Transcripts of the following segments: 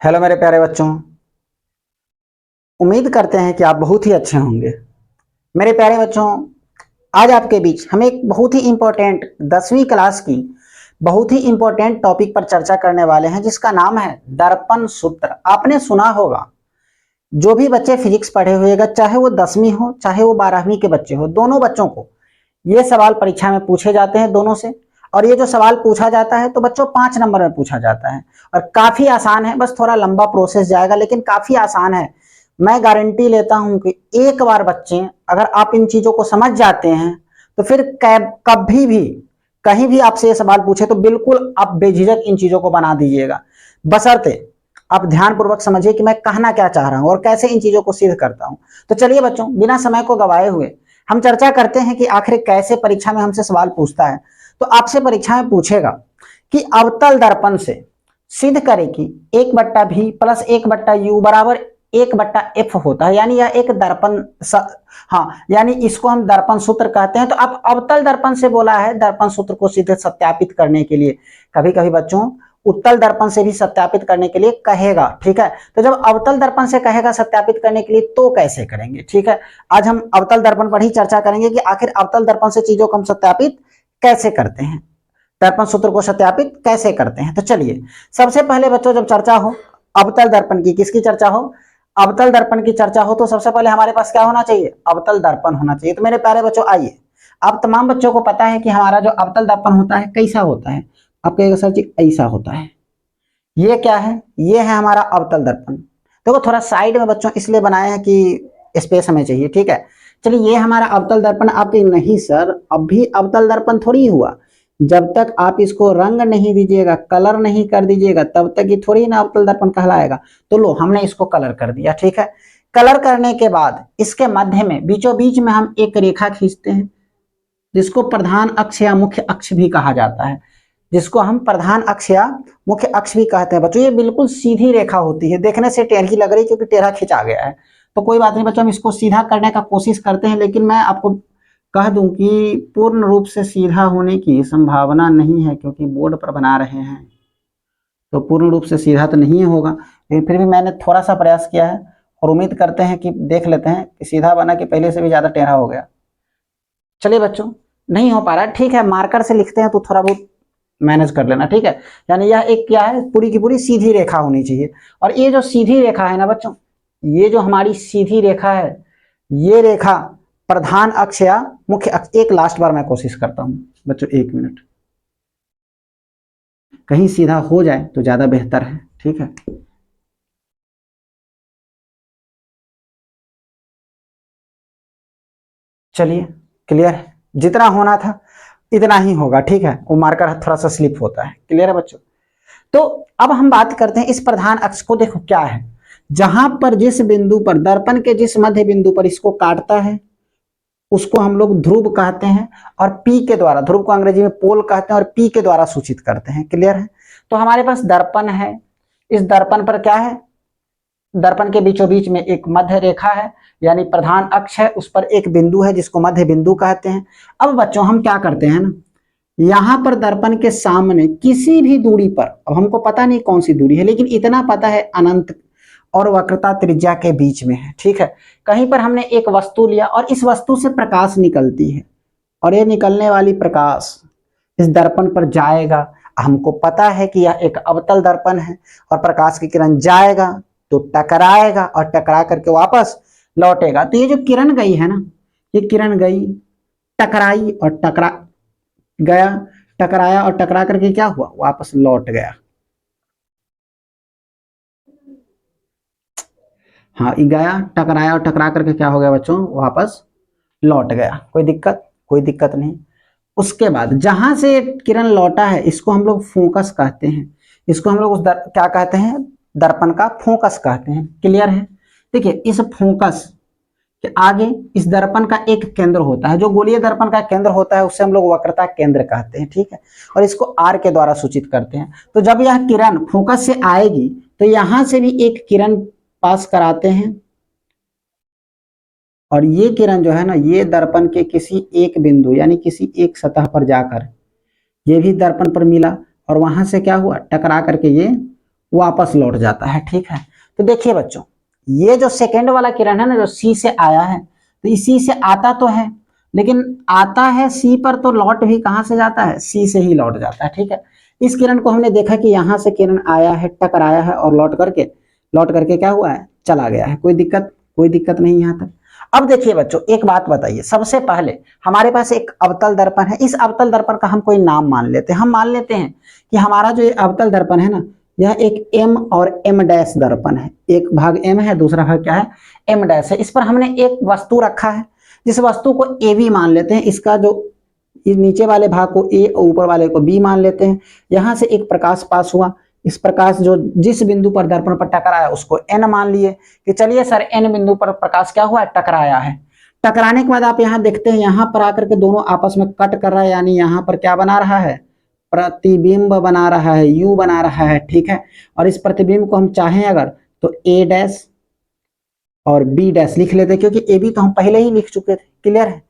Hello मेरे प्यारे बच्चों। उम्मीद करते हैं कि आप बहुत ही अच्छे होंगे। मेरे प्यारे बच्चों, आज आपके बीच हम एक बहुत ही इम्पोर्टेंट 10वीं क्लास की बहुत ही इम्पोर्टेंट टॉपिक पर चर्चा करने वाले हैं, जिसका नाम है दर्पण सूत्र। आपने सुना होगा, जो भी बच्चे फिजिक्स पढ़े हुएगा, चाहे वो 10वीं हो चाहे वो 12वीं के बच्चे हो, दोनों बच्चों को ये सवाल परीक्षा में पूछे जाते हैं दोनों से। और ये जो सवाल पूछा जाता है तो बच्चों 5 नंबर में पूछा जाता है और काफी आसान है। बस थोड़ा लंबा प्रोसेस जाएगा लेकिन काफी आसान है। मैं गारंटी लेता हूं कि एक बार बच्चे अगर आप इन चीजों को समझ जाते हैं तो फिर कभी भी कहीं भी आपसे ये सवाल पूछे तो बिल्कुल आप बेझिझक इन चीजों को बना दीजिएगा। बशर्ते आप ध्यानपूर्वक समझिए कि मैं कहना क्या चाह रहा हूं और कैसे इन चीजों को सिद्ध करता हूं। तो चलिए बच्चों, बिना समय को गवाए हुए हम चर्चा करते हैं कि आखिर कैसे परीक्षा में हमसे सवाल पूछता है। तो आपसे परीक्षा में पूछेगा कि अवतल दर्पण से सिद्ध करें कि 1/v प्लस 1/u बराबर 1/f होता है, यानी यह एक दर्पण हाँ, यानी इसको हम दर्पण सूत्र कहते हैं। तो आप अवतल दर्पण से बोला है दर्पण सूत्र को सीधे सत्यापित करने के लिए। कभी कभी बच्चों उत्तल दर्पण से भी सत्यापित करने के लिए कहेगा, ठीक है। तो जब अवतल दर्पण से कहेगा सत्यापित करने के लिए तो कैसे करेंगे, ठीक है। आज हम अवतल दर्पण पर ही चर्चा करेंगे कि आखिर अवतल दर्पण से चीजों को हम सत्यापित कैसे करते हैं, दर्पण सूत्र को सत्यापित कैसे करते हैं। तो चलिए, सबसे पहले बच्चों जब चर्चा हो अवतल दर्पण की, किसकी चर्चा हो, अवतल दर्पण की चर्चा हो, तो सबसे पहले हमारे पास क्या होना चाहिए, अवतल दर्पण होना चाहिए। तो मेरे प्यारे बच्चों आइए, आप तमाम बच्चों को पता है कि हमारा जो अवतल दर्पण होता है कैसा होता है। आप कहेगा सर जी ऐसा होता है। ये क्या है, ये है हमारा अवतल दर्पण। देखो थोड़ा साइड में बच्चों इसलिए बनाए हैं कि स्पेस हमें चाहिए, ठीक है। चलिए, ये हमारा अवतल दर्पण। आप नहीं सर, अभी अवतल दर्पण थोड़ी हुआ, जब तक आप इसको रंग नहीं दीजिएगा, कलर नहीं कर दीजिएगा, तब तक ये थोड़ी ना अवतल दर्पण कहलाएगा। तो लो, हमने इसको कलर कर दिया, ठीक है। कलर करने के बाद इसके मध्य में बीचों बीच में हम एक रेखा खींचते हैं, जिसको प्रधान अक्ष या मुख्य अक्ष भी कहा जाता है, जिसको हम प्रधान अक्ष या मुख्य अक्ष भी कहते हैं। बच्चों ये बिल्कुल सीधी रेखा होती है, देखने से टेढ़ी लग रही क्योंकि टेढ़ा खिंचा गया है। तो कोई बात नहीं बच्चों, हम इसको सीधा करने का कोशिश करते हैं, लेकिन मैं आपको कह दूं कि पूर्ण रूप से सीधा होने की संभावना नहीं है, क्योंकि बोर्ड पर बना रहे हैं तो पूर्ण रूप से सीधा तो नहीं होगा, लेकिन फिर भी मैंने थोड़ा सा प्रयास किया है और उम्मीद करते हैं कि देख लेते हैं कि सीधा बना कि पहले से भी ज्यादा टेढ़ा हो गया। चलिए बच्चों, नहीं हो पा रहा है, ठीक है, मार्कर से लिखते हैं तो थोड़ा बहुत मैनेज कर लेना, ठीक है। यानी यह एक क्या है, पूरी की पूरी सीधी रेखा होनी चाहिए। और ये जो सीधी रेखा है ना बच्चों, ये जो हमारी सीधी रेखा है, ये रेखा प्रधान अक्ष या मुख्य अक्ष, एक लास्ट बार मैं कोशिश करता हूं बच्चों, 1 मिनट, कहीं सीधा हो जाए तो ज्यादा बेहतर है, ठीक है। चलिए, क्लियर है, जितना होना था इतना ही होगा, ठीक है। वो मार्कर थोड़ा सा स्लिप होता है, क्लियर है बच्चों। तो अब हम बात करते हैं इस प्रधान अक्ष को। देखो क्या है, जहां पर जिस बिंदु पर दर्पण के जिस मध्य बिंदु पर इसको काटता है उसको हम लोग ध्रुव कहते हैं, और पी के द्वारा, ध्रुव को अंग्रेजी में पोल कहते हैं, और पी के द्वारा सूचित करते हैं, क्लियर है। तो हमारे पास दर्पण है, इस दर्पण पर क्या है, दर्पण के बीचों बीच में एक मध्य रेखा है, यानी प्रधान अक्ष है, उस पर एक बिंदु है जिसको मध्य बिंदु कहते हैं। अब बच्चों हम क्या करते हैं ना, यहां पर दर्पण के सामने किसी भी दूरी पर, अब हमको पता नहीं कौन सी दूरी है, लेकिन इतना पता है अनंत और वक्रता त्रिज्या के बीच में है, ठीक है। कहीं पर हमने एक वस्तु लिया और इस वस्तु से प्रकाश निकलती है, और ये निकलने वाली प्रकाश इस दर्पण पर जाएगा। हमको पता है कि यह एक अवतल दर्पण है और प्रकाश की किरण जाएगा तो टकराएगा और टकरा करके वापस लौटेगा। तो ये जो किरण गई है ना, ये किरण गई, टकराई और टकरा गया, टकराया और टकरा करके क्या हुआ, वापस लौट गया। हाँ, ये गया, टकराया और टकरा करके क्या हो गया बच्चों, वापस लौट गया। कोई दिक्कत, कोई दिक्कत नहीं। उसके बाद जहां से किरण लौटा है इसको हम लोग फोकस कहते हैं, इसको हम लोग क्या कहते हैं, दर्पण का फोकस कहते हैं, क्लियर है। देखिए, इस फोकस के आगे इस दर्पण का एक केंद्र होता है, जो गोलीय दर्पण का केंद्र होता है उससे हम लोग वक्रता केंद्र कहते हैं, ठीक है। और इसको आर के द्वारा सूचित करते हैं। तो जब यह किरण फोकस से आएगी तो यहां से भी एक किरण पास कराते हैं, और ये किरण जो है ना, ये दर्पण के किसी एक बिंदु यानी किसी एक सतह पर जाकर ये भी दर्पण पर मिला, और वहां से क्या हुआ, टकरा करके ये वापस लौट जाता है। ठीक है, तो देखिए बच्चों, ये जो सेकेंड वाला किरण है ना, जो सी से आया है, तो इसी से आता तो है, लेकिन आता है सी पर, तो लौट भी कहां से जाता है, सी से ही लौट जाता है। ठीक है, इस किरण को हमने देखा कि यहां से किरण आया है, टकराया है और लौट करके क्या हुआ है, चला गया है। कोई दिक्कत नहीं यहां तक। अब देखिए बच्चों, एक बात बताइए, सबसे पहले हमारे पास एक अवतल दर्पण है। इस अवतल दर्पण का हम कोई नाम मान लेते हैं। हम मान लेते हैं कि हमारा जो ये अवतल दर्पण है ना, यह एक एम और एम डैश दर्पण है। एक भाग एम है, दूसरा भाग क्या है, एम डैश है। इस पर हमने एक वस्तु रखा है, जिस वस्तु को ए बी मान लेते हैं। इसका जो इस नीचे वाले भाग को ए और ऊपर वाले को बी मान लेते हैं। यहां से एक प्रकाश पास हुआ, इस प्रकाश जो जिस बिंदु पर दर्पण पर टकराया उसको एन मान लिए कि चलिए सर एन बिंदु पर प्रकाश क्या हुआ है, टकराया है। टकराने के बाद आप यहाँ देखते हैं, यहाँ पर आकर के दोनों आपस में कट कर रहा है, यानी यहाँ पर क्या बना रहा है, प्रतिबिंब बना रहा है, यू बना रहा है। ठीक है, और इस प्रतिबिंब को हम चाहें अगर तो ए डैश और बी डैश लिख लेते, क्योंकि ए बी तो हम पहले ही लिख चुके थे। क्लियर है,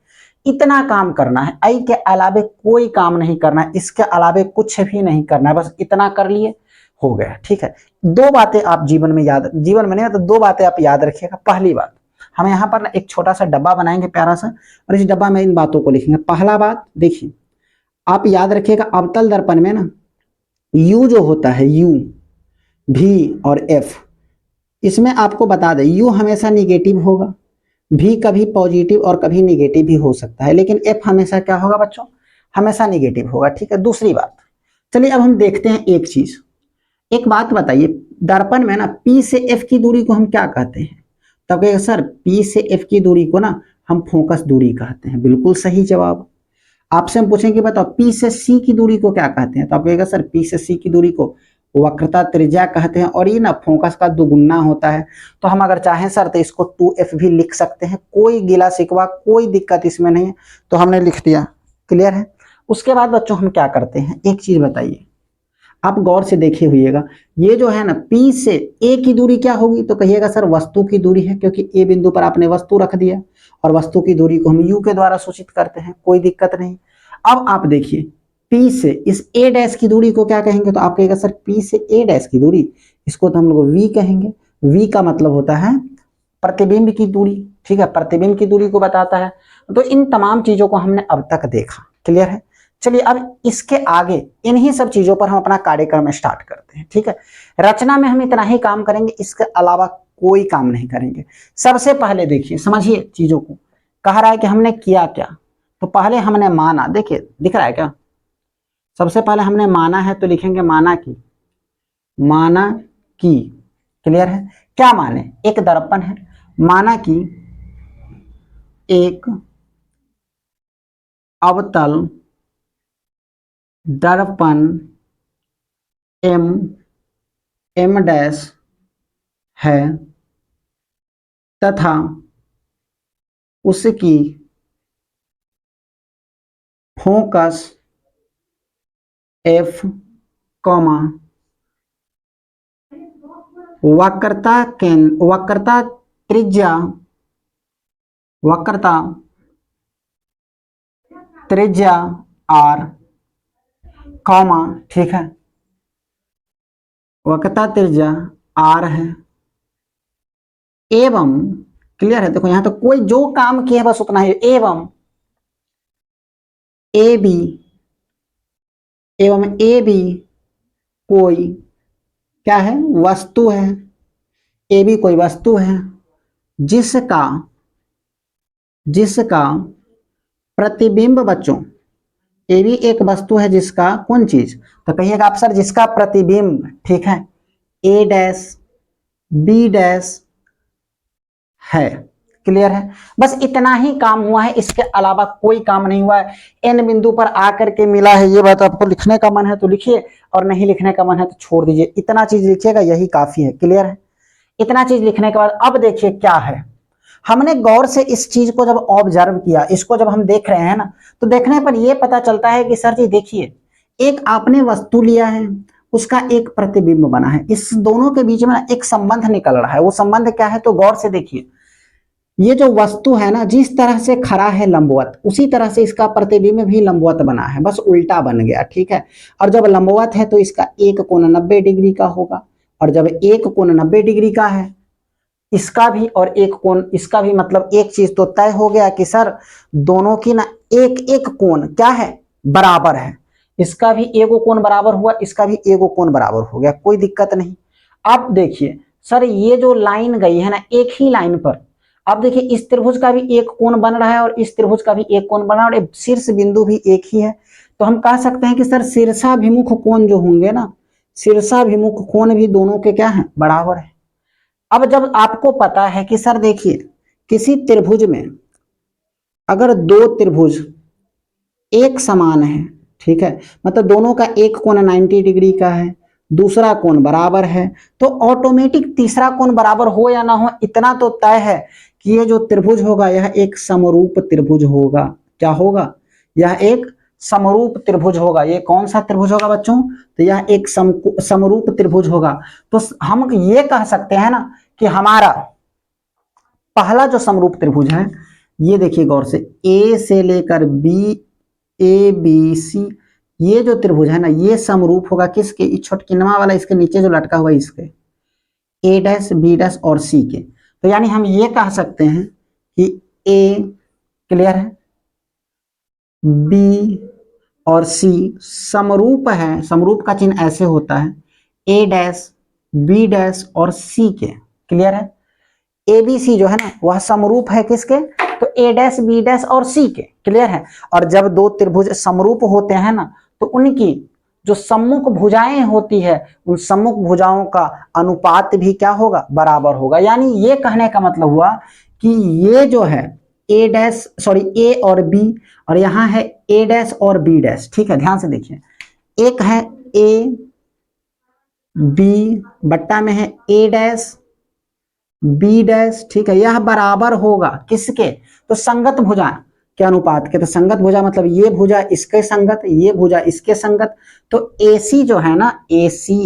इतना काम करना है, आई के अलावे कोई काम नहीं करना है, इसके अलावे कुछ भी नहीं करना है, बस इतना कर लिए हो गया। ठीक है, दो बातें आप जीवन में नहीं तो दो बातें आप याद रखिएगा। पहली बात, हम यहाँ पर ना एक छोटा सा डब्बा बनाएंगे प्यारा सा, और इस डब्बा में इन बातों को लिखेंगे। पहला बात देखिए, आप याद रखिएगा, अवतल दर्पण में ना यू जो होता है, यू भी और एफ, इसमें आपको बता दें यू हमेशा निगेटिव होगा, भी कभी पॉजिटिव और कभी निगेटिव भी हो सकता है, लेकिन एफ हमेशा क्या होगा बच्चों, हमेशा निगेटिव होगा। ठीक है, दूसरी बात, चलिए अब हम देखते हैं एक चीज। एक बात बताइए, दर्पण में ना पी से एफ की दूरी को हम क्या कहते हैं? तब कहेगा सर पी से एफ की दूरी को ना हम फोकस दूरी कहते हैं। बिल्कुल सही जवाब। आपसे हम पूछेंगे बताओ पी से सी की दूरी को क्या कहते हैं? तो आप कहेगा सर पी से सी की दूरी को वक्रता त्रिज्या कहते हैं, और ये ना फोकस का दुगुना होता है। तो हम अगर चाहें सर तो इसको 2f भी लिख सकते हैं, कोई गिला शिकवा कोई दिक्कत इसमें नहीं है, तो हमने लिख दिया। क्लियर है। उसके बाद बच्चों हम क्या करते हैं, एक चीज बताइए, आप गौर से देखे हुईएगा, ये जो है ना P से A की दूरी क्या होगी? तो कहिएगा सर वस्तु की दूरी है, क्योंकि A बिंदु पर आपने वस्तु रख दिया, और वस्तु की दूरी को हम U के द्वारा सूचित करते हैं, कोई दिक्कत नहीं। अब आप देखिए P से इस A डैश की दूरी को क्या कहेंगे? तो आप कहेगा सर P से A डैश की दूरी, इसको तो हम लोग V कहेंगे। V का मतलब होता है प्रतिबिंब की दूरी। ठीक है, प्रतिबिंब की दूरी को बताता है। तो इन तमाम चीजों को हमने अब तक देखा। क्लियर है। चलिए अब इसके आगे इन्हीं सब चीजों पर हम अपना कार्यक्रम स्टार्ट करते हैं। ठीक है, रचना में हम इतना ही काम करेंगे, इसके अलावा कोई काम नहीं करेंगे। सबसे पहले देखिए, समझिए चीजों को, कह रहा है कि हमने किया क्या। तो पहले हमने माना, देखिए दिख रहा है क्या, सबसे पहले हमने माना है, तो लिखेंगे माना की। क्लियर है, क्या माने, एक दर्पण है, माना कि एक अवतल दर्पण एम डैश है तथा उसकी फोकस एफ कॉमा वक्रता त्रिज्या आर कॉमा, ठीक है, वक्रता त्रिज्या आर है, एवं, क्लियर है, देखो यहां तो कोई जो काम किया है बस उतना ही, एवं ए बी कोई क्या है, वस्तु है, ए बी कोई वस्तु है जिसका प्रतिबिंब, बच्चों ए भी एक वस्तु है जिसका, कौन चीज, तो कहिएगा आप सर जिसका प्रतिबिंब, ठीक है, ए डैश बी डैश है। क्लियर है, बस इतना ही काम हुआ है, इसके अलावा कोई काम नहीं हुआ है। एन बिंदु पर आकर के मिला है, ये बात आपको लिखने का मन है तो लिखिए, और नहीं लिखने का मन है तो छोड़ दीजिए। इतना चीज लिखिएगा, यही काफी है। क्लियर है, इतना चीज लिखने के बाद अब देखिए क्या है, हमने गौर से इस चीज को जब ऑब्जर्व किया, इसको जब हम देख रहे हैं ना, तो देखने पर यह पता चलता है कि सर जी देखिए, एक आपने वस्तु लिया है, उसका एक प्रतिबिंब बना है, इस दोनों के बीच में एक संबंध निकल रहा है। वो संबंध क्या है, तो गौर से देखिए, ये जो वस्तु है ना, जिस तरह से खड़ा है लंबवत, उसी तरह से इसका प्रतिबिंब भी लंबवत बना है, बस उल्टा बन गया। ठीक है, और जब लंबवत है तो इसका एक कोण 90 डिग्री का होगा, और जब एक कोण 90 डिग्री का है, इसका भी और एक कोण इसका भी, मतलब एक चीज तो तय हो गया कि सर दोनों की ना एक एक कोण क्या है, बराबर है। इसका भी एगो कोण बराबर हुआ, इसका भी एगो कोण बराबर हो गया, कोई दिक्कत नहीं। अब देखिए सर ये जो लाइन गई है ना एक ही लाइन पर, अब देखिए इस त्रिभुज का भी एक कोण बन रहा है और इस त्रिभुज का भी एक कोण बना और शीर्ष बिंदु भी एक ही है, तो हम कह सकते हैं कि सर शीर्षाभिमुख कोण जो होंगे ना, शीर्षाभिमुख कोण भी दोनों के क्या है, बराबर है। अब जब आपको पता है कि सर देखिए किसी त्रिभुज में अगर दो त्रिभुज एक समान है, ठीक है, मतलब दोनों का एक कोण 90 डिग्री का है, दूसरा कोण बराबर है, तो ऑटोमेटिक तीसरा कोण बराबर हो या ना हो इतना तो तय है कि ये जो त्रिभुज होगा यह एक समरूप त्रिभुज होगा। क्या होगा, यह एक समरूप त्रिभुज होगा। ये कौन सा त्रिभुज होगा बच्चों, तो यह एक समरूप त्रिभुज होगा। तो हम ये कह सकते हैं ना कि हमारा पहला जो समरूप त्रिभुज है, ये देखिए गौर से, ए से लेकर बी, ए बी सी, ये जो त्रिभुज है ना ये समरूप होगा किसके, छोटकिनवा वाला इसके नीचे जो लटका हुआ है इसके, ए डैश बी डैश और सी के। तो यानी हम ये कह सकते हैं कि ए, क्लियर है, बी और सी समरूप है। समरूप का चिन्ह ऐसे होता है, ए डैश बी डैश और सी के, क्लियर है। ए बी सी जो है ना वह समरूप है किसके, तो ए डैश बी डैश और सी के, क्लियर है। और जब दो त्रिभुज समरूप होते हैं ना तो उनकी जो सम्मुख भुजाएं होती है उन सम्मुख भुजाओं का अनुपात भी क्या होगा, बराबर होगा। यानी ये कहने का मतलब हुआ कि ये जो है ए डैश सॉरी ए और बी, और यहाँ है ए डैश और बी डैश, ठीक है, ध्यान से देखिए, एक है ए बी बट्टा में है ए डैश बी डैश, ठीक है, यह बराबर होगा किसके, तो संगत भुजा के अनुपात के। तो संगत भुजा मतलब ये भुजा इसके संगत, ये भुजा इसके संगत, तो AC जो है ना AC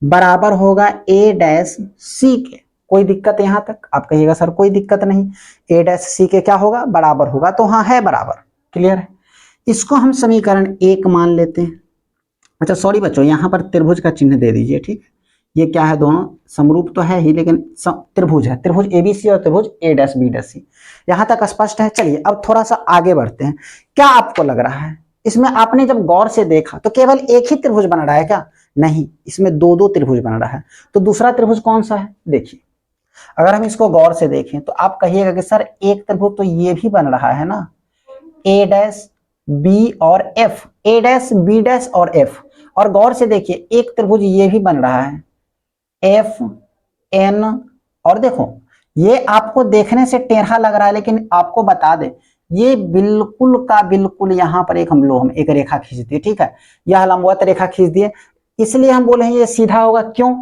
बराबर होगा ए डैश सी के। कोई दिक्कत यहां तक, आप कहिएगा सर कोई दिक्कत नहीं, ए डैश सी के क्या होगा, बराबर होगा, तो हाँ है बराबर, क्लियर है। इसको हम समीकरण 1 मान लेते हैं। अच्छा सॉरी बच्चों, यहाँ पर त्रिभुज का चिन्ह दे दीजिए, ठीक है, ये क्या है, दोनों समरूप तो है ही लेकिन त्रिभुज है, त्रिभुज एबीसी और त्रिभुज ए डैश बी डैश सी। यहां तक स्पष्ट है। चलिए अब थोड़ा सा आगे बढ़ते हैं। क्या आपको लग रहा है इसमें, आपने जब गौर से देखा तो केवल एक ही त्रिभुज बन रहा है क्या, नहीं, इसमें दो दो त्रिभुज बन रहा है। तो दूसरा त्रिभुज कौन सा है, देखिए अगर हम इसको गौर से देखें तो आप कहिएगा कि सर एक त्रिभुज तो ये भी बन रहा है ना, ए डैश बी और एफ, ए डैश बी डैश और एफ। और गौर से देखिए एक त्रिभुज ये भी बन रहा है एफ एन, और देखो ये आपको देखने से टेढ़ा लग रहा है लेकिन आपको बता दे ये बिल्कुल का बिल्कुल यहाँ पर हम एक रेखा खींच दिए, ठीक है, यह लंबवत रेखा खींच दिए, इसलिए हम बोले हैं ये सीधा होगा। क्यों,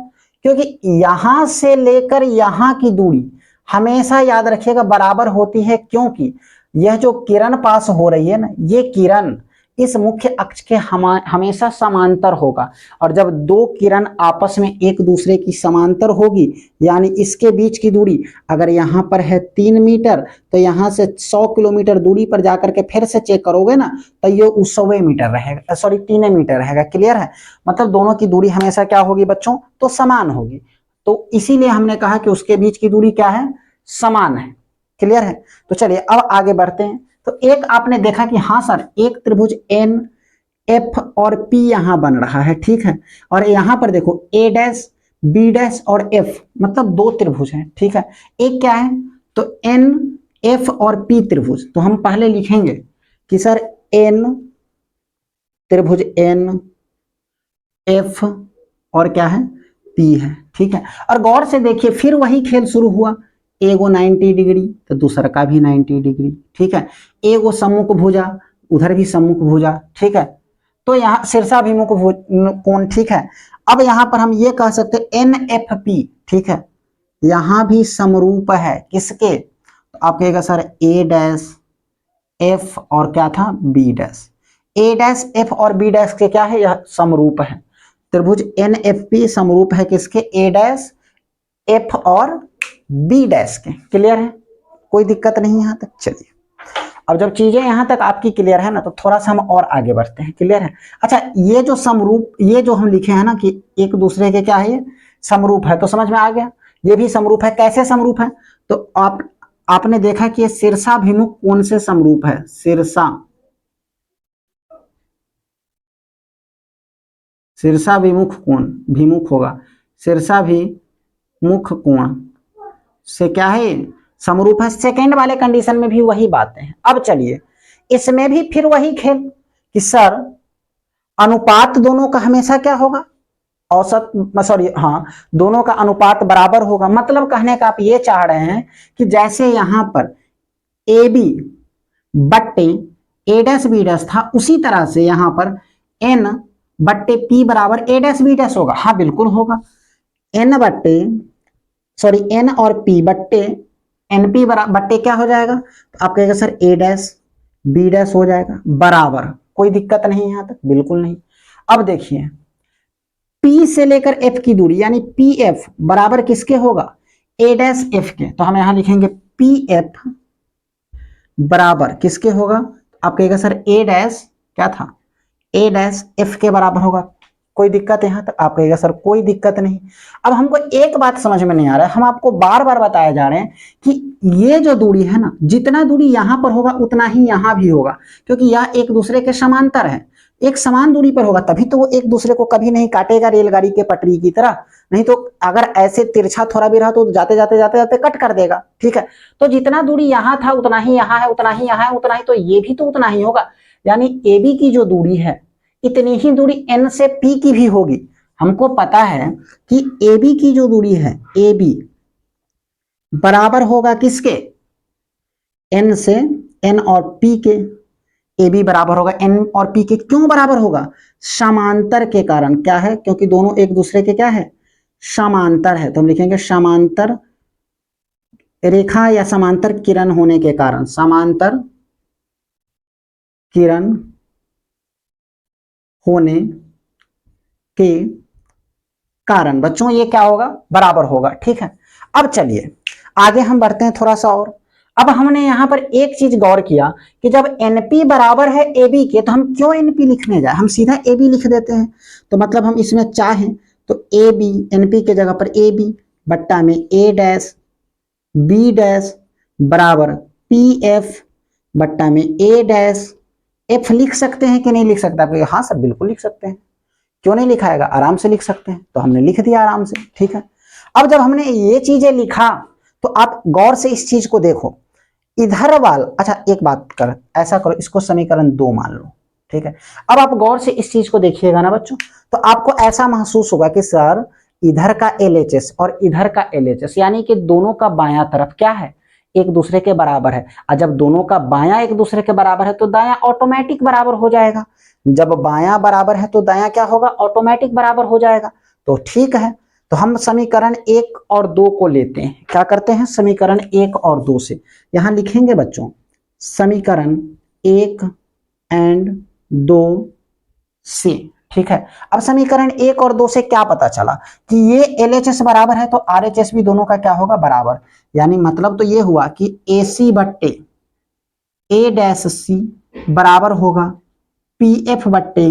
क्योंकि यहां से लेकर यहां की दूरी हमेशा याद रखिएगा बराबर होती है, क्योंकि यह जो किरण पास हो रही है ना ये किरण इस मुख्य अक्ष के हमेशा समांतर होगा। और जब दो किरण आपस में एक दूसरे की समांतर होगी यानी इसके बीच की दूरी अगर यहाँ पर है 3 मीटर तो यहाँ से 100 किलोमीटर दूरी पर जाकर के फिर से चेक करोगे ना तो ये 100 मीटर रहेगा, सॉरी 3 मीटर रहेगा, क्लियर है। मतलब दोनों की दूरी हमेशा क्या होगी बच्चों, तो समान होगी। तो इसीलिए हमने कहा कि उसके बीच की दूरी क्या है, समान है, क्लियर है। तो चलिए अब आगे बढ़ते हैं। तो एक आपने देखा कि हाँ सर एक त्रिभुज एन एफ और पी यहां बन रहा है, ठीक है, और यहां पर देखो ए डैश बी डैश और एफ, मतलब दो त्रिभुज हैं, ठीक है। एक क्या है, तो एन एफ और पी त्रिभुज। तो हम पहले लिखेंगे कि सर एन त्रिभुज एन एफ और क्या है, पी है, ठीक है। और गौर से देखिए फिर वही खेल शुरू हुआ, एगो 90 डिग्री तो दूसरा का भी 90 डिग्री, ठीक है, एगो सम्मुख भुजा उधर भी सम्मुख भुजा, ठीक है, तो यहाँ शीर्षाभिमुख कोण, ठीक है। अब यहाँ पर हम ये कह सकते हैं एन एफ पी, ठीक है, यहाँ भी समरूप है किसके, तो आप कहेगा सर ए डैश एफ और क्या था, बी डैश, ए डैश एफ और बी डैश के क्या है, यह समरूप है। त्रिभुज एन एफ पी समरूप है किसके, ए डैश एफ और बी डैश के, क्लियर है, कोई दिक्कत नहीं यहां तक। चलिए अब जब चीजें यहां तक आपकी क्लियर है ना, तो थोड़ा सा हम और आगे बढ़ते हैं। क्लियर है? अच्छा, ये जो समरूप, ये जो हम लिखे हैं ना कि एक दूसरे के क्या है, ये समरूप है, तो समझ में आ गया। ये भी समरूप है। कैसे समरूप है? तो आपने देखा कि ये शीर्षाभिमुख कोण से समरूप है। शीर्षाभिमुख कोण, भिमुख होगा, शीर्षाभिमुख कोण से क्या है, समरूप है। सेकेंड वाले कंडीशन में भी वही बातें हैं। अब चलिए, इसमें भी फिर वही खेल कि सर अनुपात दोनों का हमेशा क्या होगा, औसत, सॉरी हाँ, दोनों का अनुपात बराबर होगा। मतलब कहने का आप ये चाह रहे हैं कि जैसे यहां पर ए बी बट्टे ए डैश बी डैश था, उसी तरह से यहां पर एन बट्टे पी बराबर ए डैश बी डैश होगा। हाँ बिल्कुल होगा। एन बट्टे, सॉरी एन और पी बट्टे एनपी बट्टे क्या हो जाएगा, तो आप कहेगा सर ए डैश बी डैश हो जाएगा बराबर। कोई दिक्कत नहीं यहां तक, बिल्कुल नहीं। अब देखिए, P से लेकर F की दूरी यानी पी एफ बराबर किसके होगा, ए डैश एफ के। तो हम यहां लिखेंगे पी एफ बराबर किसके होगा, आप कहेगा सर ए डैश क्या था, ए डैश एफ के बराबर होगा। कोई दिक्कत है यहां तक, आप कहेगा सर कोई दिक्कत नहीं। अब हमको एक बात समझ में नहीं आ रहा है, हम आपको बार बार बताया जा रहे हैं कि ये जो दूरी है ना, जितना दूरी यहां पर होगा उतना ही यहां भी होगा, क्योंकि यह एक दूसरे के समांतर है। एक समान दूरी पर होगा तभी तो वो एक दूसरे को कभी नहीं काटेगा रेलगाड़ी के पटरी की तरह। नहीं तो अगर ऐसे तिरछा थोड़ा भी रहा तो जाते जाते जाते जाते कट कर देगा। ठीक है, तो जितना दूरी यहां था उतना ही यहां है, उतना ही यहां है, उतना ही तो ये भी तो उतना ही होगा। यानी ए बी की जो दूरी है इतनी ही दूरी एन से पी की भी होगी। हमको पता है कि ए बी की जो दूरी है, ए बी बराबर होगा किसके, एन से, एन और पी के। ए बी बराबर होगा एन और पी के। क्यों बराबर होगा, समांतर के कारण। क्या है, क्योंकि दोनों एक दूसरे के क्या है, समांतर है। तो हम लिखेंगे समांतर रेखा या समांतर किरण होने के कारण, समांतर किरण होने के कारण बच्चों ये क्या होगा, बराबर होगा। ठीक है, अब चलिए आगे हम बढ़ते हैं थोड़ा सा और। अब हमने यहां पर एक चीज गौर किया कि जब NP बराबर है AB के, तो हम क्यों NP लिखने जाए, हम सीधा AB लिख देते हैं। तो मतलब हम इसमें चाहें तो AB, NP के जगह पर AB बट्टा में A डैश B डैश बराबर PF बट्टा में A डैश F लिख सकते हैं कि नहीं लिख सकते, आप हाँ सर बिल्कुल लिख सकते हैं। क्यों नहीं लिखाएगा, आराम से लिख सकते हैं। तो हमने लिख दिया आराम से। ठीक है, अब जब हमने ये चीजें लिखा तो आप गौर से इस चीज को देखो, इधर वाल, अच्छा एक बात कर, ऐसा करो, इसको समीकरण 2 मान लो। ठीक है, अब आप गौर से इस चीज को देखिएगा ना बच्चों, तो आपको ऐसा महसूस होगा कि सर इधर का LHS और इधर का LHS यानी कि दोनों का बायां तरफ क्या है, एक दूसरे के बराबर है। और जब दोनों का बायां एक दूसरे के बराबर है तो दायां ऑटोमेटिक बराबर हो जाएगा। जब बायां बराबर है तो दायां क्या होगा, ऑटोमेटिक बराबर हो जाएगा। तो ठीक है, तो हम समीकरण 1 और 2 को लेते हैं। क्या करते हैं, समीकरण 1 और 2 से यहां लिखेंगे बच्चों समीकरण 1 एंड 2 से। ठीक है, अब समीकरण 1 और 2 से क्या पता चला कि ये LHS बराबर है तो RHS भी दोनों का क्या होगा, बराबर। यानी मतलब तो ये हुआ कि AC बट्टे A डैश C बराबर होगा PF बट्टे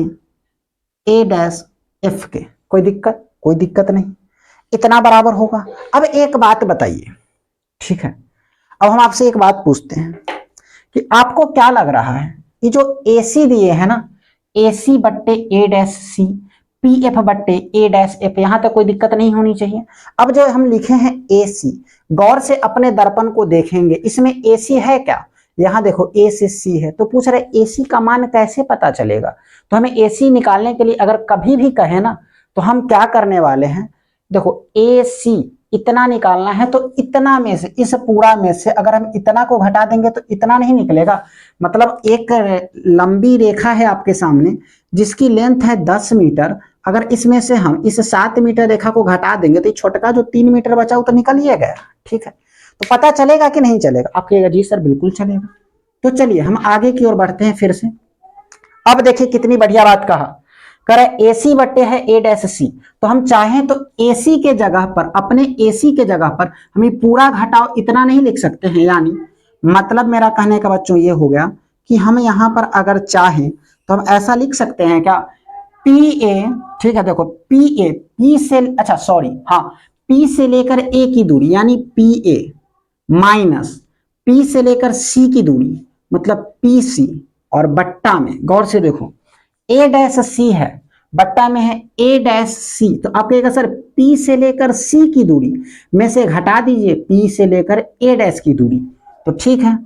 A डैश F के। कोई दिक्कत, कोई दिक्कत नहीं, इतना बराबर होगा। अब एक बात बताइए, ठीक है, अब हम आपसे एक बात पूछते हैं कि आपको क्या लग रहा है, ये जो AC दिए है ना, AC बट्टे A डैश C, PF बट्टे A डैश F, यहां तक कोई दिक्कत नहीं होनी चाहिए। अब जो हम लिखे हैं AC, गौर से अपने दर्पण को देखेंगे, इसमें AC है क्या, यहां देखो A से C है। तो पूछ रहे AC का मान कैसे पता चलेगा, तो हमें AC निकालने के लिए अगर कभी भी कहे ना, तो हम क्या करने वाले हैं, देखो AC इतना निकालना है, तो इतना में से, इस पूरा में से अगर हम इतना को घटा देंगे तो इतना नहीं निकलेगा। मतलब एक लंबी रेखा है आपके सामने जिसकी लेंथ है 10 मीटर, अगर इसमें से हम इस 7 मीटर रेखा को घटा देंगे तो छोटका जो 3 मीटर बचा वो तो निकल ही गया। ठीक है, तो पता चलेगा कि नहीं चलेगा, आप कहिएगा जी सर बिल्कुल चलेगा। तो चलिए हम आगे की ओर बढ़ते हैं फिर से। अब देखिए कितनी बढ़िया बात कहा, कह रहे AC बट्टे है A डैश C, तो हम चाहें तो AC के जगह पर, अपने AC के जगह पर हम पूरा घटाव इतना नहीं लिख सकते हैं, यानी मतलब मेरा कहने का बच्चों ये हो गया कि हम यहाँ पर अगर चाहें तो हम ऐसा लिख सकते हैं क्या, पी ए, ठीक है देखो पी ए, पी से, अच्छा सॉरी हाँ, पी से लेकर ए की दूरी यानी पी ए माइनस पी से लेकर सी की दूरी मतलब पी सी, और बट्टा में गौर से देखो ए डैश सी है, बट्टा में है ए डैश सी, तो आप कहेगा सर पी से लेकर सी की दूरी में से घटा दीजिए पी से लेकर ए डैश की दूरी, तो ठीक है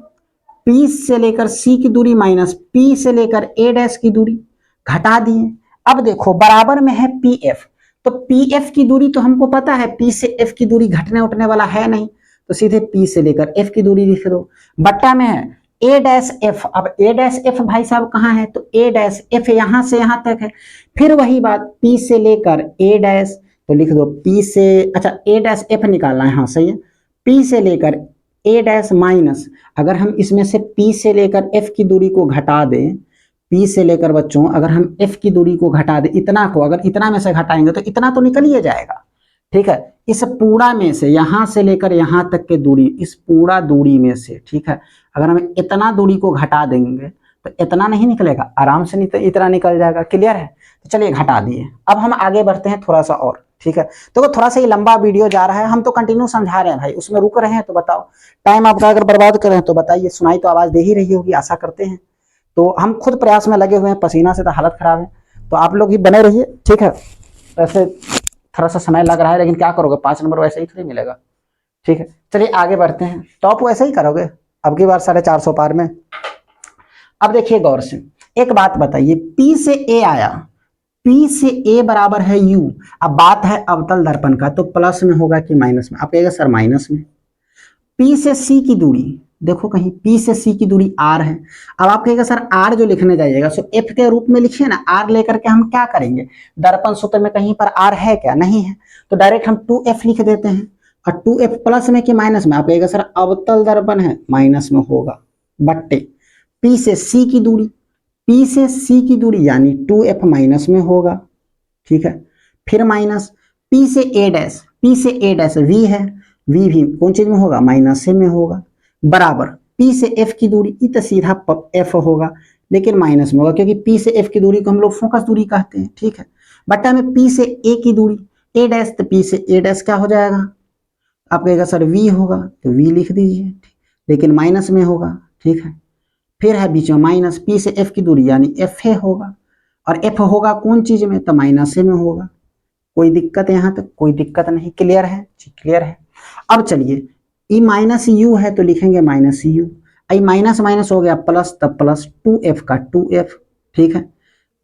पी से लेकर सी की दूरी माइनस पी से लेकर ए डैश की दूरी घटा दिए। अब देखो बराबर में है पी एफ, तो पी एफ की दूरी तो हमको पता है पी से एफ की दूरी घटने उठने वाला है नहीं, तो सीधे पी से लेकर एफ की दूरी लिख दो। बट्टा में है ए डैश एफ, अब ए डैश एफ भाई साहब कहाँ है, तो ए डैश एफ यहां से यहां तक है, फिर वही बात पी से लेकर ए डैश, तो लिख दो पी से, अच्छा ए डैश एफ निकालना है, हाँ सही है, पी से लेकर ए डैश माइनस, अगर हम इसमें से पी से लेकर एफ की दूरी को घटा दें, पी से लेकर बच्चों अगर हम एफ की दूरी को घटा दें, इतना को अगर इतना में से घटाएंगे तो इतना तो निकल ही जाएगा, ठीक है, इस पूरा में से यहां से लेकर यहां तक के दूरी, इस पूरा दूरी में से, ठीक है, अगर हम इतना दूरी को घटा देंगे तो इतना नहीं निकलेगा, आराम से इतना निकल जाएगा, क्लियर है। तो चलिए घटा दिए, अब हम आगे बढ़ते हैं थोड़ा सा और, ठीक है, तो थोड़ा सा ये लंबा वीडियो जा रहा है, हम तो कंटिन्यू समझा रहे हैं भाई, उसमें रुक रहे हैं तो बताओ, टाइम आपका अगर बर्बाद कर रहे हैं तो बताइए, सुनाई तो आवाज दे ही रही होगी आशा करते हैं, तो हम खुद प्रयास में लगे हुए हैं, पसीना से तो हालत खराब है, तो आप लोग ही बने रहिए, ठीक है। वैसे थोड़ा सा समय लग रहा है लेकिन क्या करोगे, 5 नंबर वैसे ही थोड़ी मिलेगा, ठीक है। चलिए आगे बढ़ते हैं, टॉप वैसे ही करोगे अब की बार 450 पार में। अब देखिए गौर से एक बात बताइए, पी से ए आया, पी से ए बराबर है यू, अब बात है अवतल दर्पण का, तो प्लस में होगा कि माइनस में, आप कहेगा सर माइनस में। पी से सी की दूरी देखो, कहीं पी से सी की दूरी आर है, अब आप कहेगा सर आर जो लिखने जाइएगा सो एफ के रूप में लिखिए ना, आर लेकर के हम क्या करेंगे, दर्पण सूत्र में कहीं पर आर है क्या, नहीं है, तो डायरेक्ट हम 2f लिख देते हैं, और 2f प्लस में कि माइनस में, आप कहेगा सर अवतल दर्पण है माइनस में होगा, बट्टे पी से सी की दूरी, पी से सी की दूरी यानी 2f माइनस में होगा, ठीक है, फिर माइनस पी से ए डैश, पी से ए डैश वी है, वी भी कौन चीज में होगा, माइनस से में होगा, बराबर पी से एफ की दूरी, ये तो सीधा एफ होगा लेकिन माइनस में होगा, क्योंकि पी से एफ की दूरी को हम लोग फोकस दूरी कहते हैं, ठीक है, बट्टा में पी से ए की दूरी, ए डैश, तो पी से ए डैश क्या हो जाएगा, आप कहेगा सर वी होगा, तो वी लिख दीजिए, लेकिन माइनस में होगा, ठीक है, फिर है बीच में माइनस पी से एफ की दूरी यानी एफ ए होगा, और एफ होगा कौन चीज में, तो माइनस में होगा, कोई दिक्कत यहाँ तक, कोई दिक्कत नहीं, क्लियर है जी, क्लियर है। अब चलिए ई माइनस यू है तो लिखेंगे minus you, I minus minus हो गया प्लस, तब प्लस 2f का 2f, ठीक है,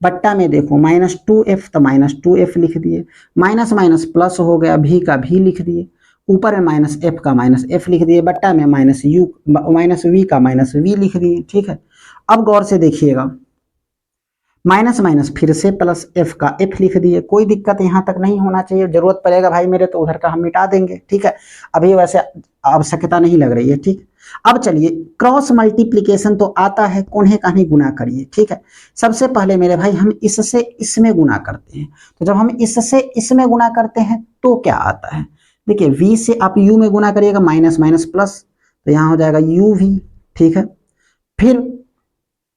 बट्टा में देखो माइनस 2f तो माइनस 2f लिख दिए, माइनस माइनस प्लस हो गया, भी का भी लिख दिए, ऊपर में माइनस f का माइनस f लिख दिए, बट्टा में माइनस u माइनस v का माइनस v लिख दिए, ठीक है। अब गौर से देखिएगा, माइनस माइनस फिर से प्लस f का f लिख दिए, कोई दिक्कत यहाँ तक नहीं होना चाहिए, जरूरत पड़ेगा भाई मेरे तो उधर का हम मिटा देंगे, ठीक है, अभी वैसे आवश्यकता नहीं लग रही है, ठीक। अब चलिए क्रॉस मल्टीप्लीकेशन तो आता है, कोन्हे कान्हे गुना करिए, ठीक है। सबसे पहले मेरे भाई हम इससे इसमें गुना करते हैं, तो जब हम इससे इसमें गुना करते हैं तो क्या आता है, देखिए v से आप u में गुना करिएगा, माइनस माइनस प्लस, तो यहाँ हो जाएगा u v, ठीक है, फिर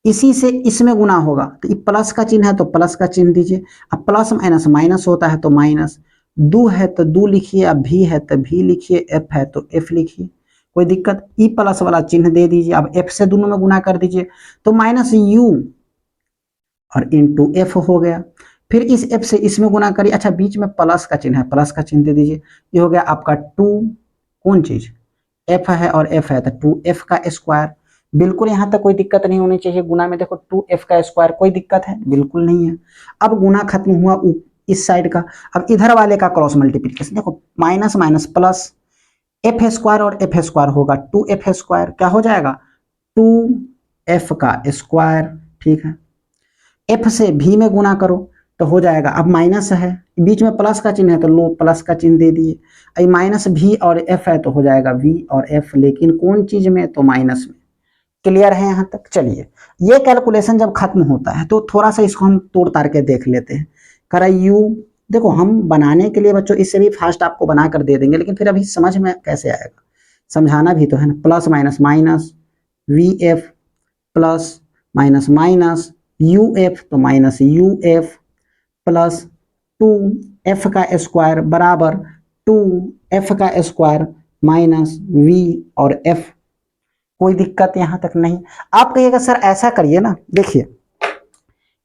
इसी से इसमें गुना होगा तो ये प्लस का चिन्ह है तो प्लस का चिन्ह दीजिए, अब प्लस माइनस माइनस होता है तो माइनस, दो है तो दो लिखिए, अब भी है तो भी लिखिए, एफ है तो एफ लिखिए, कोई दिक्कत, ई प्लस वाला चिन्ह दे दीजिए, अब एफ से दोनों में गुना कर दीजिए तो माइनस यू और इंटू एफ हो गया, फिर इस एफ से इसमें गुना करिए, अच्छा बीच में प्लस का चिन्ह है, प्लस का चिन्ह दे दीजिए, ये हो गया आपका 2 कौन चीज एफ है और एफ है तो 2f का स्क्वायर, बिल्कुल यहाँ तक कोई दिक्कत नहीं होनी चाहिए, गुना में देखो 2f का स्क्वायर, कोई दिक्कत है बिल्कुल नहीं है। अब गुना खत्म हुआ इस साइड का, अब इधर वाले का क्रॉस मल्टीप्लिकेशन देखो, minus minus plus F square और एफ स्क्वायर होगा 2f स्क्वायर, क्या हो जाएगा 2f का स्क्वायर, ठीक है, एफ से भी में गुना करो तो हो जाएगा, अब माइनस है बीच में प्लस का चिन्ह है तो लो प्लस का चिन्ह दे दिए, आई माइनस भी और एफ है तो हो जाएगा v और f, लेकिन कौन चीज में, तो माइनस में, क्लियर है यहाँ तक। चलिए ये कैलकुलेशन जब खत्म होता है तो थोड़ा सा इसको हम तोड़ तार के देख लेते हैं, करा यू, देखो हम बनाने के लिए बच्चों इससे भी फास्ट आपको बना कर दे देंगे, लेकिन फिर अभी समझ में कैसे आएगा, समझाना भी तो है ना, plus minus minus, V F plus minus minus U F तो minus U F plus 2f का स्क्वायर बराबर 2f का स्क्वायर माइनस वी और f। कोई दिक्कत यहां तक नहीं। आप कहिएगा सर ऐसा करिए ना, देखिए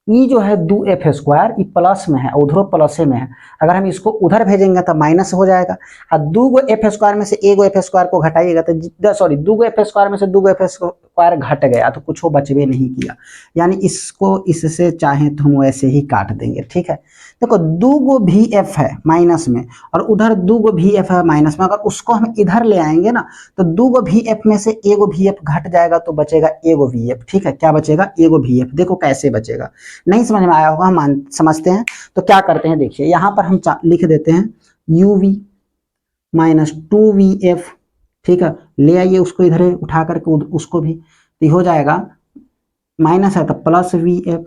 ये जो है 2f स्क्वायर ये प्लस में है, उधर प्लस में है, अगर हम इसको उधर भेजेंगे तो माइनस हो जाएगा। और 2 एफ स्क्वायर में से 1 एफ स्क्वायर को घटाइएगा तो सॉरी 2 एफ स्क्वायर में से 2 एफ स्क्वायर घट गया तो कुछ वो बचवे नहीं किया, यानी इसको इससे चाहें तो हम वैसे ही काट देंगे। ठीक है, देखो 2 भी एफ है माइनस में और उधर 2 भी एफ है माइनस में, अगर उसको हम इधर ले आएंगे ना तो 2 भी एफ में से 1 भी एफ घट जाएगा तो बचेगा 1 भी एफ। ठीक है, क्या बचेगा? 1 भी एफ। देखो कैसे बचेगा, नहीं समझ में आया होगा, हम समझते हैं। तो क्या करते हैं, देखिए यहां पर हम लिख देते हैं U V minus 2 V F. ठीक है, ले आइए उसको इधर उठा करके उसको भी, तो हो जाएगा माइनस है तो प्लस वी एफ।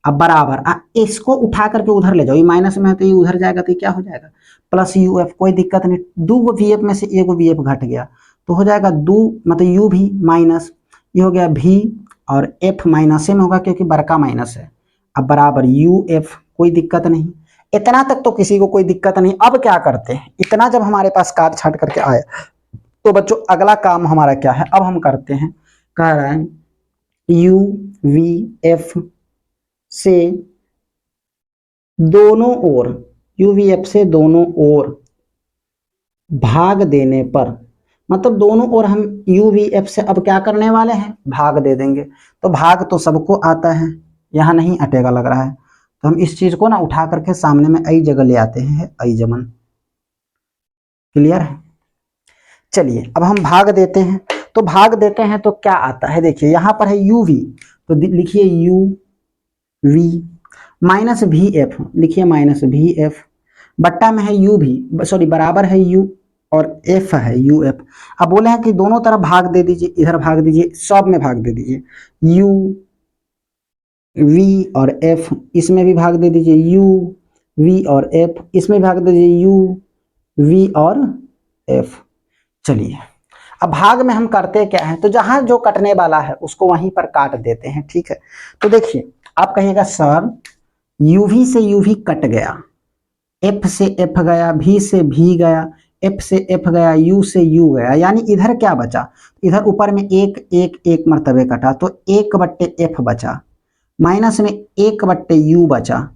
अब बराबर इसको उठा करके उधर ले जाओ, ये माइनस में है तो ये उधर जाएगा तो क्या हो जाएगा? Plus U F. कोई दिक्कत नहीं, 2 वी एफ में से 1 वी एफ घट गया तो हो जाएगा 2 मतलब यू भी माइनस ये हो गया भी और एफ माइनस में होगा क्योंकि बड़का माइनस है। अब बराबर यू एफ। कोई दिक्कत नहीं, इतना तक तो किसी को कोई दिक्कत नहीं। अब क्या करते हैं, इतना जब हमारे पास काट छाट करके आया तो बच्चों अगला काम हमारा क्या है, अब हम करते हैं, कह रहे हैं यू वी एफ से दोनों ओर, यू वी एफ से दोनों ओर भाग देने पर, मतलब दोनों ओर हम यू वी एफ से अब क्या करने वाले हैं, भाग दे देंगे। तो भाग तो सबको आता है, यहाँ नहीं अटेगा लग रहा है, तो हम इस चीज को ना उठा करके सामने में आई जगह ले आते हैं, आई जमन। क्लियर है? चलिए अब हम भाग देते हैं, तो भाग देते हैं तो क्या आता है, देखिए यहाँ पर है यू वी, तो लिखिए यू वी माइनस भी एफ, लिखिए माइनस भी एफ, बट्टा में है यू भी सॉरी बराबर है यू और एफ है यू एफ। अब बोले हैं कि दोनों तरफ भाग दे दीजिए, इधर भाग दीजिए, सब में भाग दे दीजिए, यू वी और एफ, इसमें भी भाग दे दीजिए यू वी और एफ, इसमें भाग दे दीजिए यू वी और एफ। चलिए अब भाग में हम करते क्या है, तो जहां जो कटने वाला है उसको वहीं पर काट देते हैं। ठीक है, तो देखिए आप कहिएगा सर यूवी से यूवी कट गया, एफ से एफ गया, भी से भी गया, एफ से एफ गया, यू से यू गया, यानी इधर क्या बचा, इधर ऊपर में एक एक एक मर्तबे कटा तो 1/f बचा, माइनस में 1/u बचा,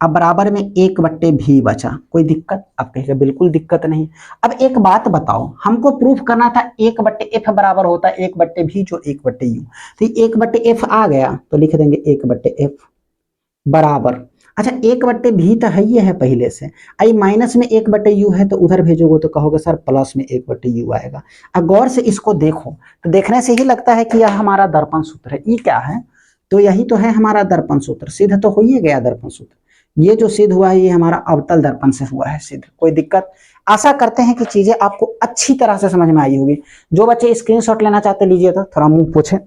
अब बराबर में 1/v भी बचा। कोई दिक्कत? आप कहेंगे बिल्कुल दिक्कत नहीं। अब एक बात बताओ, हमको प्रूफ करना था 1/f बराबर होता है 1/v जो 1/u, तो 1/f आ गया तो लिख देंगे 1/f बराबर, अच्छा 1/v तो है ही है पहले से, आई माइनस में 1/u है तो उधर भेजोगे तो कहोगे सर प्लस में 1/u आएगा। अब गौर से इसको देखो तो देखने से ही लगता है कि यह हमारा दर्पण सूत्र है। ये क्या है, तो यही तो है हमारा दर्पण सूत्र, सिद्ध तो हो ही गया दर्पण सूत्र। ये जो सिद्ध हुआ है ये हमारा अवतल दर्पण से हुआ है सिद्ध। कोई दिक्कत? आशा करते हैं कि चीजें आपको अच्छी तरह से समझ में आई होगी। जो बच्चे स्क्रीनशॉट लेना चाहते लीजिए, तो थोड़ा मुंह पूछे।